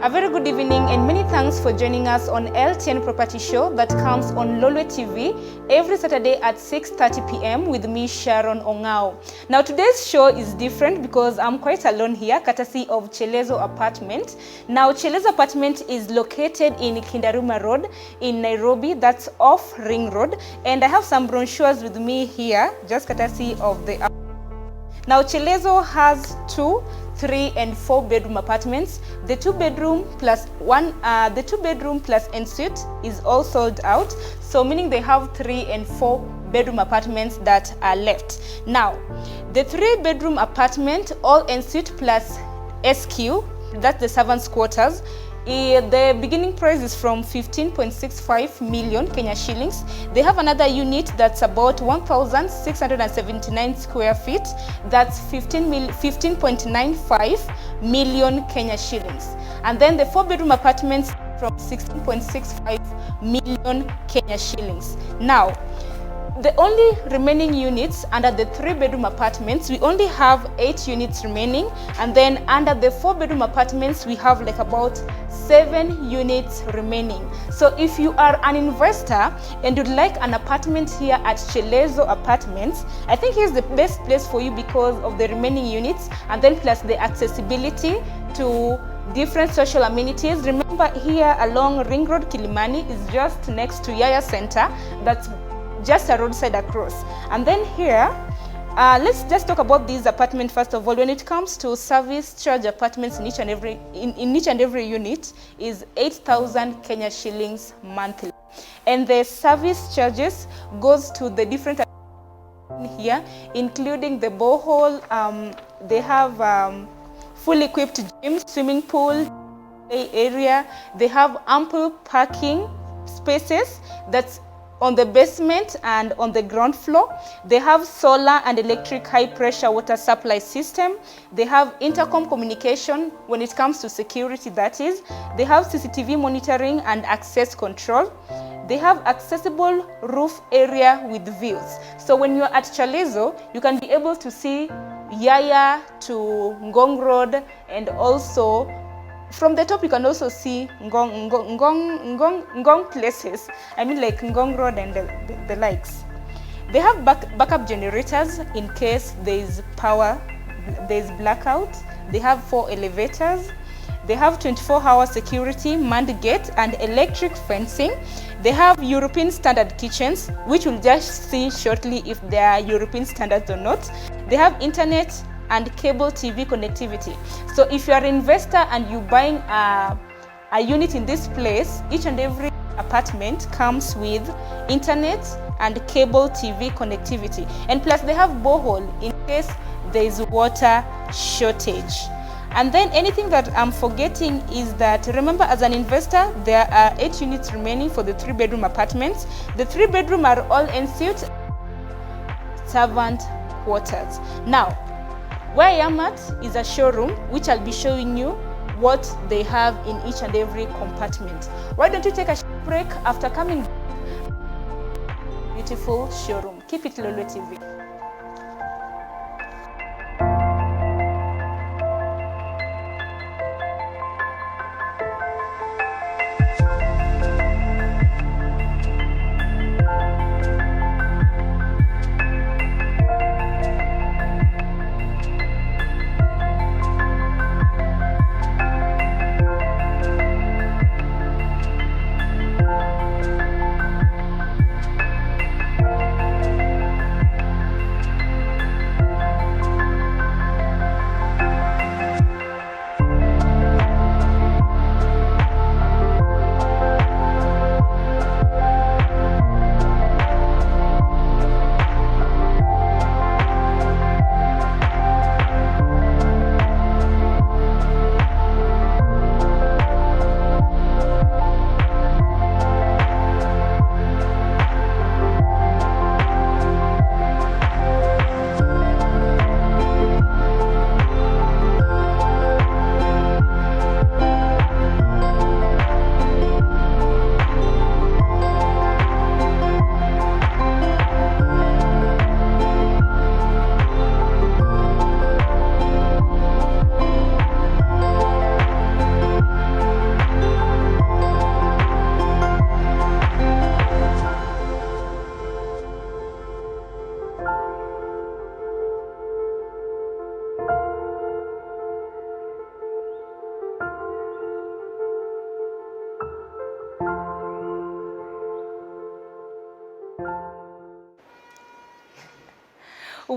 A very good evening and many thanks for joining us on LTN Property Show that comes on Lolwe TV every Saturday at 6:30 p.m. with me, Sharon Ongao. Now today's show is different because I'm quite alone here, courtesy of Chelezo Apartments. Now Chelezo Apartments is located in Kindaruma Road in Nairobi, that's off Ring Road, and I have some brochures with me here, just courtesy of the... Now Chelezo has 2, 3 and 4 bedroom apartments. The 2 bedroom plus ensuite is all sold out, so meaning they have 3 and 4 bedroom apartments that are left. Now the 3 bedroom apartment, all ensuite plus SQ, that's the servants quarters, the beginning price is from 15.65 million Kenya shillings. They have another unit that's about 1,679 square feet. That's 15.95 million Kenya shillings. And then the 4 bedroom apartments from 16.65 million Kenya shillings. Now, the only remaining units under the 3 bedroom apartments, we only have 8 units remaining, and then under the 4 bedroom apartments we have like about 7 units remaining. So if you are an investor and you'd like an apartment here at Chelezo Apartments, I think here's the best place for you because of the remaining units, and then plus the accessibility to different social amenities. Remember, here along Ring Road Kilimani is just next to Yaya Center, that's just a roadside across. And then here, let's just talk about these apartments first of all. When it comes to service charge, apartments in each and every unit is 8,000 Kenya shillings monthly, and the service charges goes to the different here, including the borehole. They have fully equipped gym, swimming pool, play area. They have ample parking spaces that's on the basement and on the ground floor. They have solar and electric high pressure water supply system. They have intercom communication when it comes to security, that is. They have CCTV monitoring and access control. They have accessible roof area with views. So when you're at Chelezo, you can be able to see Yaya to Ngong Road, and also from the top you can also see Ngong places. I mean like Ngong Road and the likes. They have backup generators in case there is blackout. They have 4 elevators. They have 24-hour security, manned gate and electric fencing. They have European standard kitchens, which we'll just see shortly if they are European standards or not. They have internet and cable TV connectivity. So if you are an investor and you're buying a unit in this place, each and every apartment comes with internet and cable TV connectivity. And plus they have borehole in case there is water shortage. And then anything that I'm forgetting is that, remember, as an investor, there are 8 units remaining for the 3 bedroom apartments. The 3 bedroom are all ensuite servant quarters. Now, where I am at is a showroom, which I'll be showing you what they have in each and every compartment. Why don't you take a break after coming? Beautiful showroom. Keep it Lolwe TV.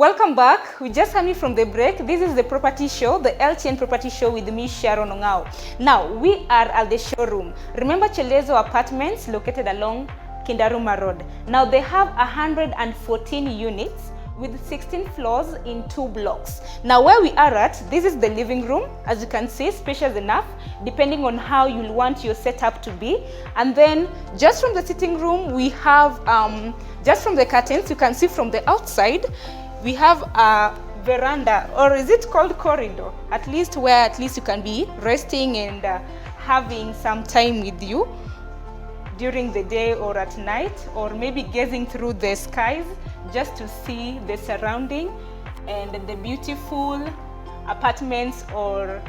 Welcome back. We just coming from the break. This is the property show, the LTN property show with me, Sharon Ongao. Now, we are at the showroom. Remember Chelezo Apartments located along Kindaruma Road. Now, they have 114 units with 16 floors in 2 blocks. Now, where we are at, this is the living room. As you can see, spacious enough, depending on how you want your setup to be. And then, just from the sitting room, we have, just from the curtains, you can see from the outside, we have a veranda, or is it called corridor? At least where you can be resting and having some time with you during the day or at night, or maybe gazing through the skies just to see the surrounding and the beautiful apartments or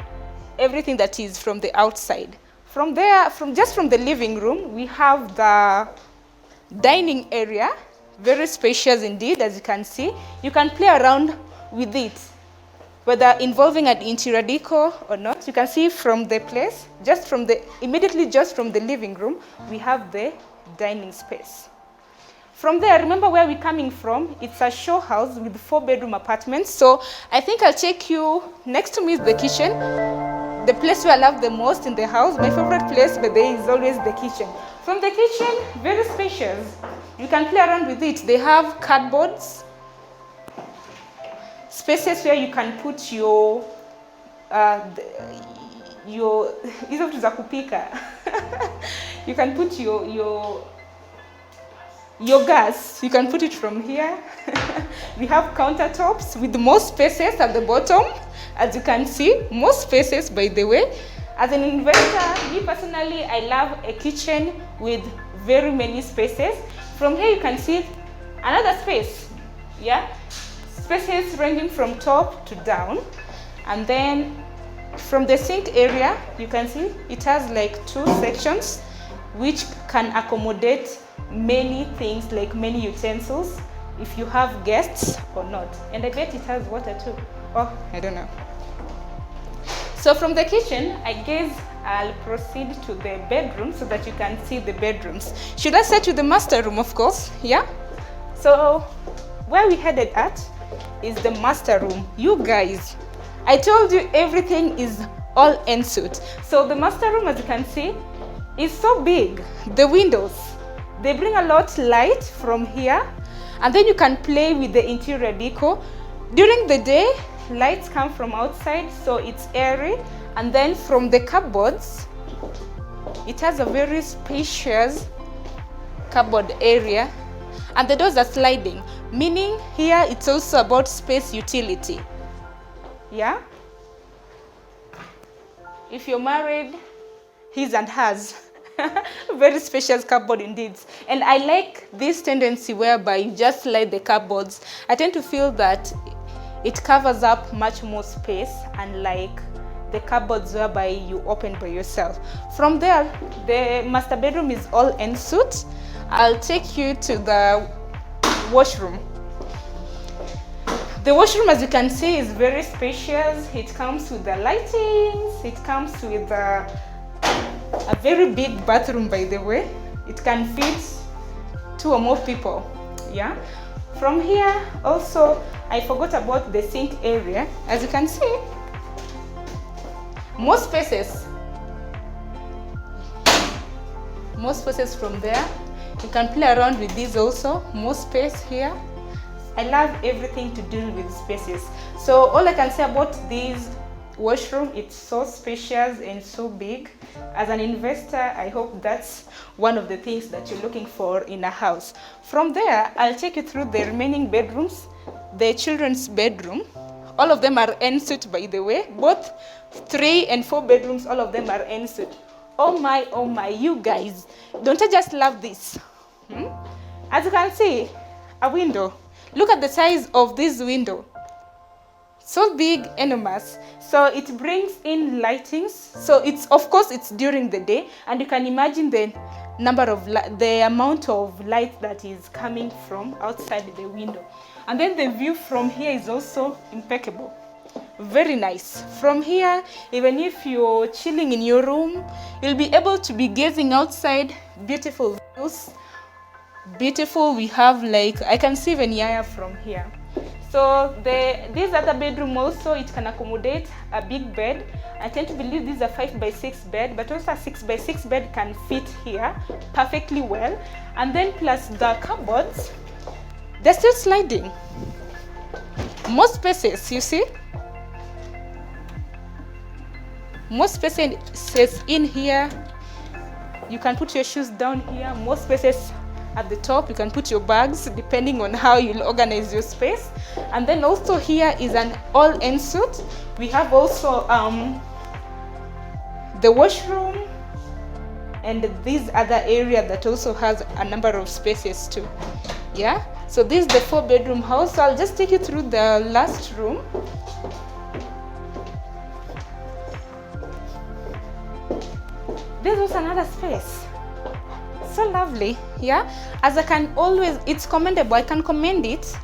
everything that is from the outside. From there, just from the living room, we have the dining area. Very spacious indeed, as you can see. You can play around with it, whether involving an interior decor or not. You can see from the place, immediately just from the living room, we have the dining space. From there, remember where we're coming from. It's a show house with 4-bedroom apartments. So I think I'll take you, next to me is the kitchen, the place where I love the most in the house. My favorite place by the way is always the kitchen. From the kitchen, very spacious. You can play around with it. They have cupboards, spaces where you can put your hizo vitu za kupika. You can put your gas. You can put it from here. We have countertops with more spaces at the bottom. As you can see, more spaces by the way. As an investor, me personally, I love a kitchen with very many spaces. From here you can see another space, yeah? Spaces ranging from top to down. And then from the sink area, you can see it has like 2 sections which can accommodate many things, like many utensils, if you have guests or not. And I bet it has water too. Oh, I don't know. So from the kitchen, I guess I'll proceed to the bedroom so that you can see the bedrooms. Should I start with the master room, of course? Yeah? So where we headed at is the master room. You guys, I told you everything is all en suite. So the master room, as you can see, is so big. The windows, they bring a lot light from here. And then you can play with the interior decor. During the day, lights come from outside, so it's airy. And then from the cupboards, it has a very spacious cupboard area. And the doors are sliding, meaning here it's also about space utility. Yeah? If you're married, his and hers. Very spacious cupboard indeed. And I like this tendency whereby you just slide the cupboards. I tend to feel that it covers up much more space, unlike the cupboards whereby you open by yourself. From there, the master bedroom is all en suite. I'll take you to the washroom. The washroom, as you can see, is very spacious. It comes with the lightings. It comes with a very big bathroom, by the way. It can fit 2 or more people. Yeah. From here, also, I forgot about the sink area. As you can see, more spaces. More spaces from there. You can play around with these also. More space here. I love everything to do with spaces. So all I can say about this washroom, it's so spacious and so big. As an investor, I hope that's one of the things that you're looking for in a house. From there, I'll take you through the remaining bedrooms. The children's bedroom, all of them are en suite, by the way. Both 3 and 4 bedrooms, all of them are en suite. Oh my, you guys, don't I just love this? As you can see, a window. Look at the size of this window. So big, enormous. So it brings in lightings. So it's, of course, it's during the day, and you can imagine the amount of light that is coming from outside the window. And then the view from here is also impeccable. Very nice. From here, even if you're chilling in your room, you'll be able to be gazing outside. Beautiful views. Beautiful. We have, like, I can see Venyaya from here. So this other bedroom also, it can accommodate a big bed. I tend to believe this is a 5x6 bed, but also a 6x6 bed can fit here perfectly well. And then plus the cupboards, they're still sliding. More spaces, you see? More spaces in here. You can put your shoes down here. More spaces at the top. You can put your bags depending on how you'll organize your space. And then also here is an all ensuite. We have also the washroom and this other area that also has a number of spaces too. Yeah, so this is the 4-bedroom house. So I'll just take you through the last room. This was another space. So lovely. Yeah, as I can always, it's commendable. I can commend it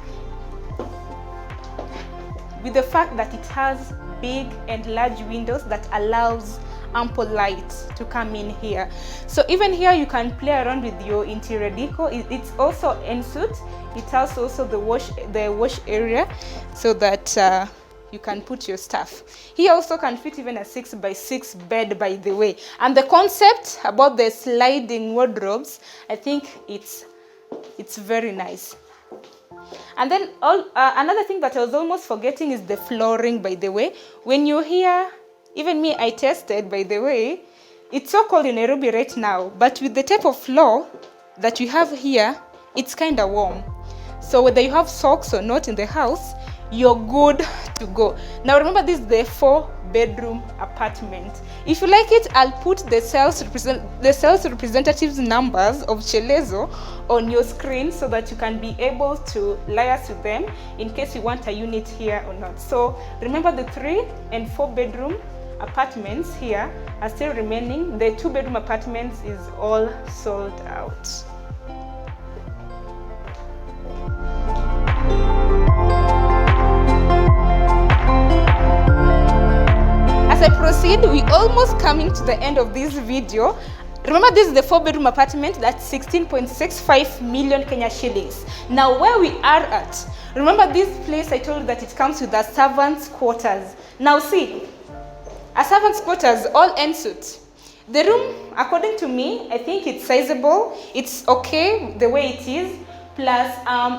with the fact that it has big and large windows that allows ample light to come in here. So even here you can play around with your interior decor. It's also ensuite. It has also the wash area so that you can put your stuff. Here also can fit even a 6x6 bed, by the way. And the concept about the sliding wardrobes, I think it's very nice. And then another thing that I was almost forgetting is the flooring, by the way. When you're here, even me, I tested, by the way, it's so cold in Nairobi right now, but with the type of floor that you have here, it's kind of warm. So whether you have socks or not in the house, you're good to go. Now remember, this is the 4-bedroom apartment. If you like it, I'll put the sales representatives numbers of Chelezo on your screen so that you can be able to liaise with them in case you want a unit here or not. So remember, the 3 and 4-bedroom apartments here are still remaining. The 2-bedroom apartments is all sold out. As I proceed, we're almost coming to the end of this video. Remember, this is the 4-bedroom apartment that's 16.65 million Kenya shillings. Now where we are at, remember this place I told you that it comes with a servant's quarters. Now see, a servant's quarters, all ensuite. The room, according to me, I think it's sizable. It's okay the way it is. Plus,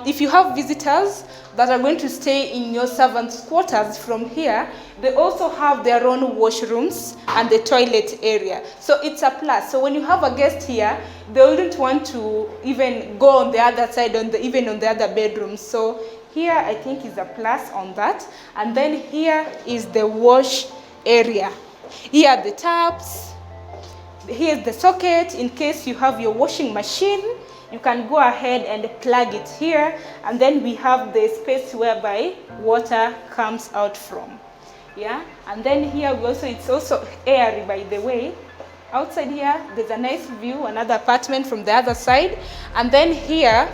if you have visitors that are going to stay in your servants' quarters from here, they also have their own washrooms and the toilet area. So it's a plus. So when you have a guest here, they wouldn't want to even go on the other side, even on the other bedrooms. So here, I think, is a plus on that. And then here is the wash area. Here are the taps. Here's the socket in case you have your washing machine. You can go ahead and plug it here, and then we have the space whereby water comes out from. Yeah, and then here it's also airy, by the way. Outside here, there's a nice view, another apartment from the other side. And then here,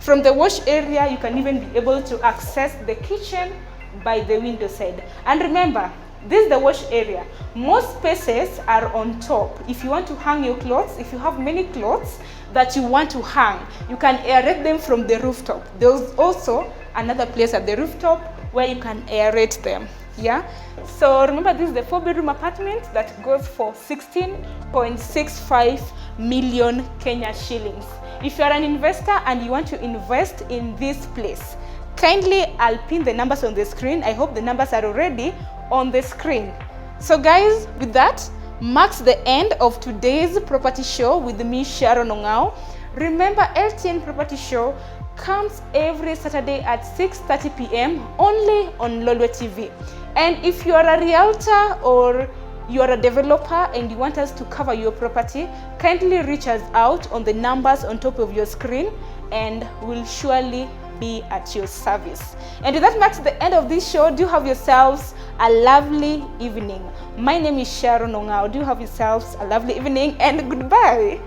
from the wash area, you can even be able to access the kitchen by the window side. And remember, this is the wash area. Most spaces are on top. If you want to hang your clothes, if you have many clothes that you want to hang, you can aerate them from the rooftop. There's also another place at the rooftop where you can aerate them. Yeah, so remember, this is the 4-bedroom apartment that goes for 16.65 million Kenya shillings. If you are an investor and you want to invest in this place, kindly, I'll pin the numbers on the screen. I hope the numbers are already on the screen. So guys, with that marks the end of today's property show with me, Sharon Ongao. Remember, LTN Property Show comes every Saturday at 6:30 p.m. only on Lolwe TV. And if you are a realtor or you are a developer and you want us to cover your property, kindly reach us out on the numbers on top of your screen and we'll surely be at your service. And that marks the end of this show. Do have yourselves a lovely evening. My name is Sharon Ongao. Do have yourselves a lovely evening and goodbye.